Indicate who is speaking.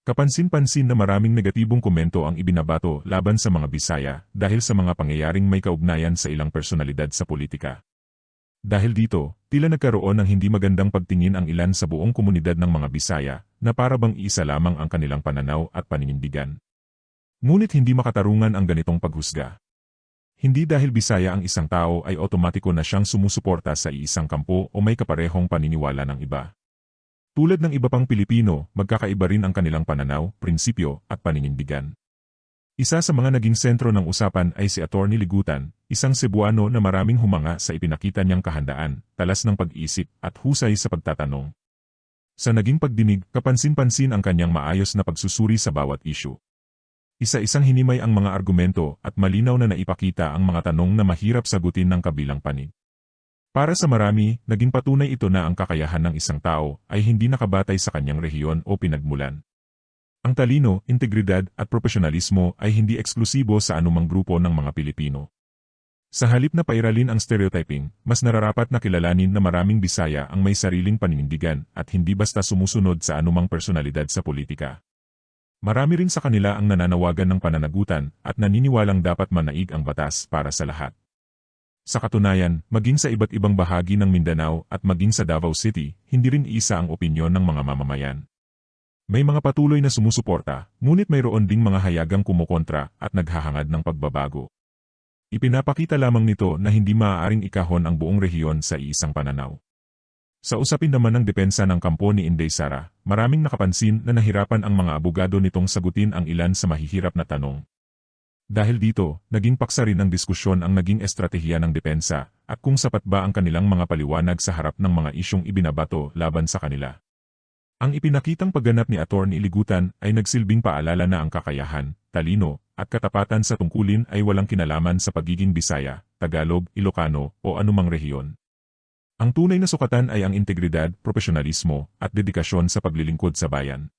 Speaker 1: Kapansin-pansin na maraming negatibong komento ang ibinabato laban sa mga Bisaya dahil sa mga pangyayaring may kaugnayan sa ilang personalidad sa politika. Dahil dito, tila nagkaroon ng hindi magandang pagtingin ang ilan sa buong komunidad ng mga Bisaya na para bang isa lamang ang kanilang pananaw at paninindigan. Ngunit hindi makatarungan ang ganitong paghusga. Hindi dahil Bisaya ang isang tao ay otomatiko na siyang sumusuporta sa iisang kampo o may kaparehong paniniwala ng iba. Tulad ng iba pang Pilipino, magkakaiba rin ang kanilang pananaw, prinsipyo, at paninindigan. Isa sa mga naging sentro ng usapan ay si Atty. Ligutan, isang Cebuano na maraming humanga sa ipinakita niyang kahandaan, talas ng pag-isip, at husay sa pagtatanong. Sa naging pagdinig, kapansin-pansin ang kanyang maayos na pagsusuri sa bawat issue. Isa-isang hinimay ang mga argumento at malinaw na naipakita ang mga tanong na mahirap sagutin ng kabilang panig. Para sa marami, naging patunay ito na ang kakayahan ng isang tao ay hindi nakabatay sa kanyang rehiyon o pinagmulan. Ang talino, integridad at profesionalismo ay hindi eksklusibo sa anumang grupo ng mga Pilipino. Sa halip na pairalin ang stereotyping, mas nararapat na kilalanin na maraming Bisaya ang may sariling paninindigan at hindi basta sumusunod sa anumang personalidad sa politika. Marami rin sa kanila ang nananawagan ng pananagutan at naniniwalang dapat manaig ang batas para sa lahat. Sa katunayan, maging sa iba't ibang bahagi ng Mindanao at maging sa Davao City, hindi rin isa ang opinyon ng mga mamamayan. May mga patuloy na sumusuporta, ngunit mayroon ding mga hayagang kumukontra at naghahangad ng pagbabago. Ipinapakita lamang nito na hindi maaaring ikahon ang buong rehiyon sa iisang pananaw. Sa usapin naman ng depensa ng kampo ni Inday Sara, maraming nakapansin na nahirapan ang mga abogado nitong sagutin ang ilan sa mahihirap na tanong. Dahil dito, naging paksa rin ang diskusyon ang naging estratehiya ng depensa at kung sapat ba ang kanilang mga paliwanag sa harap ng mga isyong ibinabato laban sa kanila. Ang ipinakitang pagganap ni Atty. Ligutan ay nagsilbing paalala na ang kakayahan, talino, at katapatan sa tungkulin ay walang kinalaman sa pagiging Bisaya, Tagalog, Ilocano, o anumang rehiyon. Ang tunay na sukatan ay ang integridad, profesionalismo, at dedikasyon sa paglilingkod sa bayan.